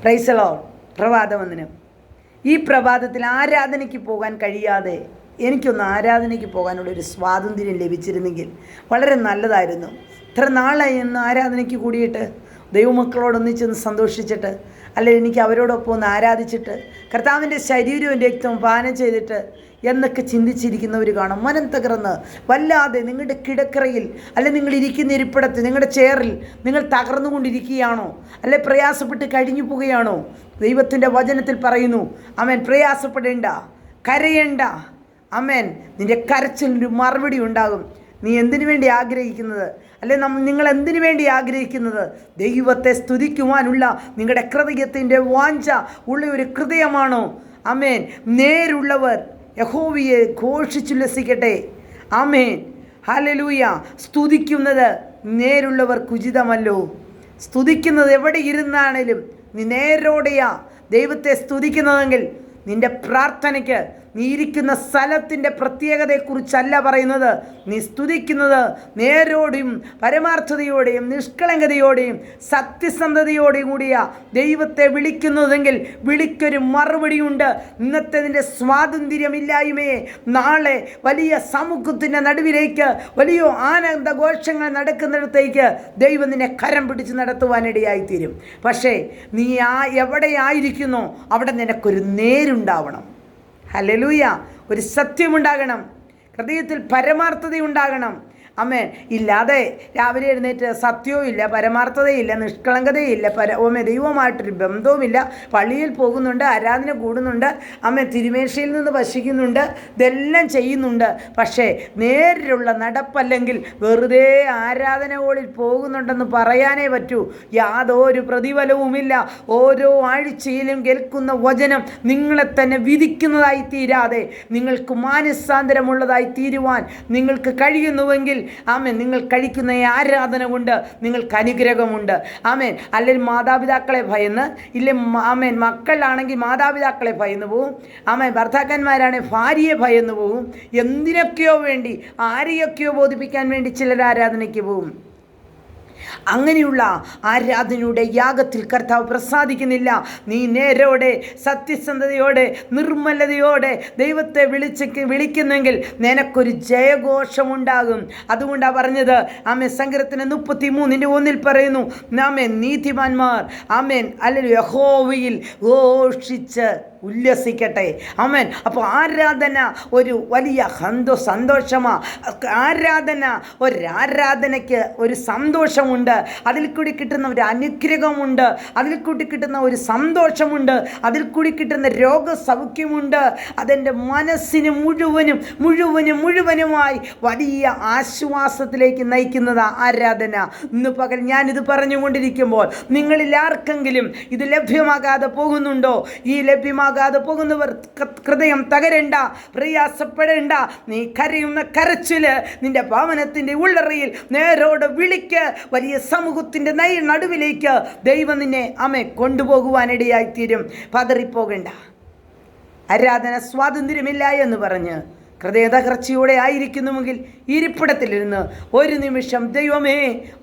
Praise the Lord. പ്രഭാതവന്ദനം. ഈ പ്രഭാതത്തിൽ ആരാധനയ്ക്ക് പോകാൻ കഴിയാതെ എനിക്കൊന്ന് ആരാധനയ്ക്ക് പോകാനുള്ളൊരു സ്വാതന്ത്ര്യം ലഭിച്ചിരുന്നെങ്കിൽ വളരെ നല്ലതായിരുന്നു. ഇത്ര നാളായി എന്ന് ആരാധനയ്ക്ക് കൂടിയിട്ട് ദൈവമക്കളോടൊന്നിച്ചൊന്ന് സന്തോഷിച്ചിട്ട്, അല്ലെങ്കിൽ എനിക്ക് അവരോടൊപ്പം ഒന്ന് ആരാധിച്ചിട്ട് കർത്താവിൻ്റെ ശരീരവും രക്തവും പാനം ചെയ്തിട്ട് എന്നൊക്കെ ചിന്തിച്ചിരിക്കുന്നവർ കാണും. മനം തകർന്ന് വല്ലാതെ നിങ്ങളുടെ കിടക്കറയിൽ, അല്ലെ നിങ്ങൾ ഇരിക്കുന്ന ഇരിപ്പിടത്ത്, നിങ്ങളുടെ ചെയറിൽ നിങ്ങൾ തകർന്നുകൊണ്ടിരിക്കുകയാണോ, അല്ലെ പ്രയാസപ്പെട്ട് കഴിഞ്ഞു പോവുകയാണോ? ദൈവത്തിൻ്റെ വചനത്തിൽ പറയുന്നു, ആമേൻ, പ്രയാസപ്പെടേണ്ട, കരയേണ്ട, ആമേൻ, നിൻ്റെ കരച്ചിലൊരു മറുപടി ഉണ്ടാകും. നീ എന്തിനു വേണ്ടി ആഗ്രഹിക്കുന്നത്, അല്ലെ നിങ്ങൾ എന്തിനു വേണ്ടി ആഗ്രഹിക്കുന്നത്? ദൈവത്തെ സ്തുതിക്കുവാനുള്ള നിങ്ങളുടെ ഹൃദയത്തിൻ്റെ വാഞ്ച ഉള്ള ഒരു ഹൃദയമാണോ? ആമേൻ. നേരുള്ളവർ യഹോവയെ ഘോഷിച്ചുല്ലസിക്കട്ടെ. ആമേൻ, ഹല്ലേലൂയ. സ്തുതിക്കുന്നത് നേരുള്ളവർക്ക് ഉചിതമല്ലോ. സ്തുതിക്കുന്നത് എവിടെ ഇരുന്നാണേലും നീ നേരോടെയാ ദൈവത്തെ സ്തുതിക്കുന്നതെങ്കിൽ നിൻ്റെ പ്രാർത്ഥനയ്ക്ക് നീ ഇരിക്കുന്ന സ്ഥലത്തിൻ്റെ പ്രത്യേകതയെക്കുറിച്ചല്ല പറയുന്നത്. നീ സ്തുതിക്കുന്നത് നേരോടെയും പരമാർത്ഥതയോടെയും നിഷ്കളങ്കതയോടെയും സത്യസന്ധതയോടെയും കൂടിയാ ദൈവത്തെ വിളിക്കുന്നതെങ്കിൽ വിളിക്കൊരു മറുപടിയുണ്ട്. ഇന്നത്തെ നിൻ്റെ സ്വാതന്ത്ര്യമില്ലായ്മയെ നാളെ വലിയ സമൂഹത്തിൻ്റെ നടുവിലേക്ക്, വലിയ ആനന്ദഘോഷങ്ങൾ നടക്കുന്നിടത്തേക്ക് ദൈവം നിന്നെ കരം പിടിച്ച് നടത്തുവാനിടയായിത്തീരും. പക്ഷേ നീ എവിടെയായിരിക്കുന്നോ അവിടെ നിനക്കൊരു നേരുണ്ടാവണം. ഹല്ലേലൂയ. ഒരു സത്യമുണ്ടാകണം, ഹൃദയത്തിൽ പരമാർത്ഥതയുണ്ടാകണം. ആമേൻ. ഇല്ലാതെ രാവിലെ എഴുന്നേറ്റ് സത്യവും ഇല്ല, പരമാർത്ഥതയില്ല, നിഷ്കളങ്കതയില്ല, ദൈവമായിട്ടൊരു ബന്ധവുമില്ല, പള്ളിയിൽ പോകുന്നുണ്ട്, ആരാധന കൂടുന്നുണ്ട്, ആമേൻ, തിരുമേശയിൽ നിന്ന് ഭക്ഷിക്കുന്നുണ്ട്, ഇതെല്ലാം ചെയ്യുന്നുണ്ട്. പക്ഷേ നേരിലുള്ള നടപ്പല്ലെങ്കിൽ വെറുതെ ആരാധന ഹോളിൽ പോകുന്നുണ്ടെന്ന് പറയാനേ പറ്റൂ. യാതൊരു പ്രതിഫലവുമില്ല. ഓരോ ആഴ്ചയിലും കേൾക്കുന്ന വചനം നിങ്ങളെ തന്നെ വിധിക്കുന്നതായി തീരാതെ നിങ്ങൾക്ക് മാനസാന്തരമുള്ളതായി തീരുവാൻ നിങ്ങൾക്ക് കഴിയുന്നുവെങ്കിൽ, ആമേൻ, നിങ്ങൾ കഴിക്കുന്ന ഈ ആരാധന കൊണ്ട് നിങ്ങൾക്ക് അനുഗ്രഹമുണ്ട്. ആമേൻ. അല്ലെങ്കിൽ മാതാപിതാക്കളെ ഭയന്ന്, ഇല്ലേ, ആമേൻ, മക്കളാണെങ്കിൽ മാതാപിതാക്കളെ ഭയന്ന് പോവും. ആമേൻ. ഭർത്താക്കന്മാരാണെങ്കിൽ ഭാര്യയെ ഭയന്ന് പോവും. എന്തിനൊക്കെയോ വേണ്ടി, ആരെയൊക്കെയോ ബോധിപ്പിക്കാൻ വേണ്ടി ചിലർ ആരാധനയ്ക്ക് പോവും. അങ്ങനെയുള്ള ആരാധനയുടെ യാഗത്തിൽ കർത്താവ് പ്രസാദിക്കുന്നില്ല. നീ നേരോടെ സത്യസന്ധതയോടെ നിർമ്മലതയോടെ ദൈവത്തെ വിളിക്കുന്നെങ്കിൽ നിനക്കൊരു ജയഘോഷമുണ്ടാകും. അതുകൊണ്ടാണ് പറഞ്ഞത്, ആമേൻ, സങ്കീർത്തനം 33:1 പറയുന്നു, ആമേൻ, നീതിമാന്മാർ, ആമേൻ, അല്ലെങ്കിൽ യഹോവയിൽ ഘോഷിച്ച് ഉല്ലസിക്കട്ടെ. ആമേൻ. അപ്പോൾ ആരാധന ഒരു വലിയ സന്തോഷമാണ്. ഒരാരാധനയ്ക്ക് ഒരു സന്തോഷമുണ്ട്, അതിൽ കൂടി കിട്ടുന്ന ഒരു അനുഗ്രഹമുണ്ട്, അതിൽ കൂടി കിട്ടുന്ന ഒരു സന്തോഷമുണ്ട്, അതിൽ കൂടി കിട്ടുന്ന രോഗസൗഖ്യമുണ്ട്. അതെൻ്റെ മനസ്സിന് മുഴുവനുമായി വലിയ ആശ്വാസത്തിലേക്ക് നയിക്കുന്നതാണ് ആരാധന. ഇന്ന് പകൽ ഞാനിത് പറഞ്ഞുകൊണ്ടിരിക്കുമ്പോൾ നിങ്ങളിൽ ആർക്കെങ്കിലും ഇത് ലഭ്യമാകാതെ പോകുന്നുണ്ടോ? ഈ ലഭ്യമാകാതെ പോകുന്നവർ ഹൃദയം തകരണ്ട, പ്രയാസപ്പെടേണ്ട. നീ കരയുന്ന കരച്ചില് നിന്റെ ഭവനത്തിൻ്റെ ഉള്ളറയിൽ നേരോട് വിളിക്ക്. വലിയ സമൂഹത്തിൻ്റെ നടുവിലേക്ക് ദൈവം നിന്നെ കൊണ്ടുപോകുവാനിടയായിത്തീരും. പതറിപ്പോകേണ്ട. ആരാധന സ്വാതന്ത്ര്യമില്ല എന്ന് പറഞ്ഞ് ഹൃദയതകർച്ചയോടെ ആയിരിക്കുന്നുവെങ്കിൽ ഇരിപ്പിടത്തിലിരുന്ന് ഒരു നിമിഷം, ദൈവമേ,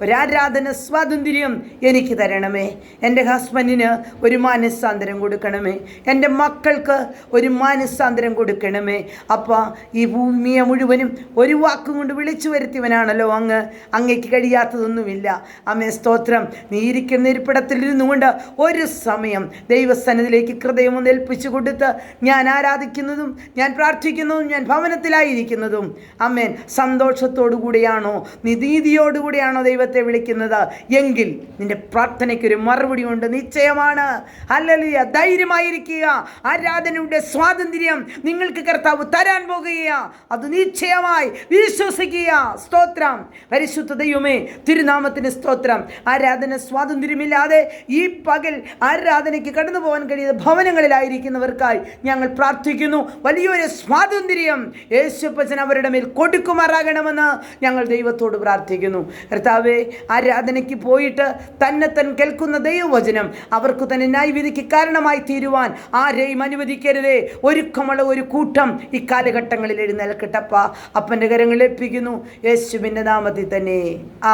ഒരാരാധന സ്വാതന്ത്ര്യം എനിക്ക് തരണമേ. എൻ്റെ ഹസ്ബൻഡിന് ഒരു മാനസാന്തരം കൊടുക്കണമേ, എൻ്റെ മക്കൾക്ക് ഒരു മാനസാന്തരം കൊടുക്കണമേ. അപ്പോൾ ഈ ഭൂമിയെ മുഴുവനും ഒരു വാക്കും കൊണ്ട് വിളിച്ചു വരുത്തിയവനാണല്ലോ അങ്ങ്. അങ്ങേക്ക് കഴിയാത്തതൊന്നുമില്ല. അമ്മേ, സ്തോത്രം. നീ ഇരിക്കുന്ന ഇരിപ്പിടത്തിലിരുന്നു കൊണ്ട് ഒരു സമയം ദൈവസന്നിധിയിലേക്ക് ഹൃദയം ഒന്ന് ഏൽപ്പിച്ചു കൊടുത്ത് ഞാൻ ആരാധിക്കുന്നതും ഞാൻ പ്രാർത്ഥിക്കുന്നതും ഞാൻ ഭവനത്തിലായിരിക്കുന്നതും, ആമേൻ, സന്തോഷത്തോടു കൂടിയാണോ, നീതിയോടുകൂടിയാണോ ദൈവത്തെ വിളിക്കുന്നത് എങ്കിൽ നിന്റെ പ്രാർത്ഥനയ്ക്കൊരു മറുപടി ഉണ്ട്, നിശ്ചയമാണ്. ഹല്ലേലൂയ. ധൈര്യമായിരിക്കുക. ആരാധനയുടെ സ്വാതന്ത്ര്യം നിങ്ങൾക്ക് കർത്താവ് തരാൻ പോകുകയാ. അത് നിശ്ചയമായി വിശ്വസിക്കുക. സ്തോത്രം. പരിശുദ്ധ ദൈവമേ, തിരുനാമത്തിന് സ്തോത്രം. ആരാധന സ്വാതന്ത്ര്യമില്ലാതെ ഈ പകൽ ആരാധനയ്ക്ക് കടന്നു പോകാൻ കഴിയാതെ ഭവനങ്ങളിലായിരിക്കുന്നവർക്കായി ഞങ്ങൾ പ്രാർത്ഥിക്കുന്നു. വലിയൊരു സ്വാതന്ത്ര്യം യേശുപ്പച്ചൻ അവരുടെ മേൽ കൊടുക്കുമാറാകണമെന്ന് ഞങ്ങൾ ദൈവത്തോട് പ്രാർത്ഥിക്കുന്നു. കർത്താവേ, ആരാധനയ്ക്ക് പോയിട്ട് തന്നെ കേൾക്കുന്ന ദൈവവചനം അവർക്ക് തന്നെ ന്യായവിധിക്ക് കാരണമായി തീരുവാൻ ആരെയും അനുവദിക്കരുതേ. ഒരുക്കമുള്ള ഒരു കൂട്ടം ഈ കാലഘട്ടങ്ങളിൽ എഴുന്നേൽക്കട്ടപ്പ. അപ്പൻ്റെ കരങ്ങളിൽ ഏൽപ്പിക്കുന്നു യേശുവിൻ്റെ നാമത്തിൽ തന്നെ.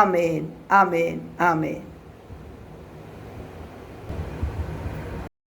ആമേൻ, ആമേൻ, ആമേൻ.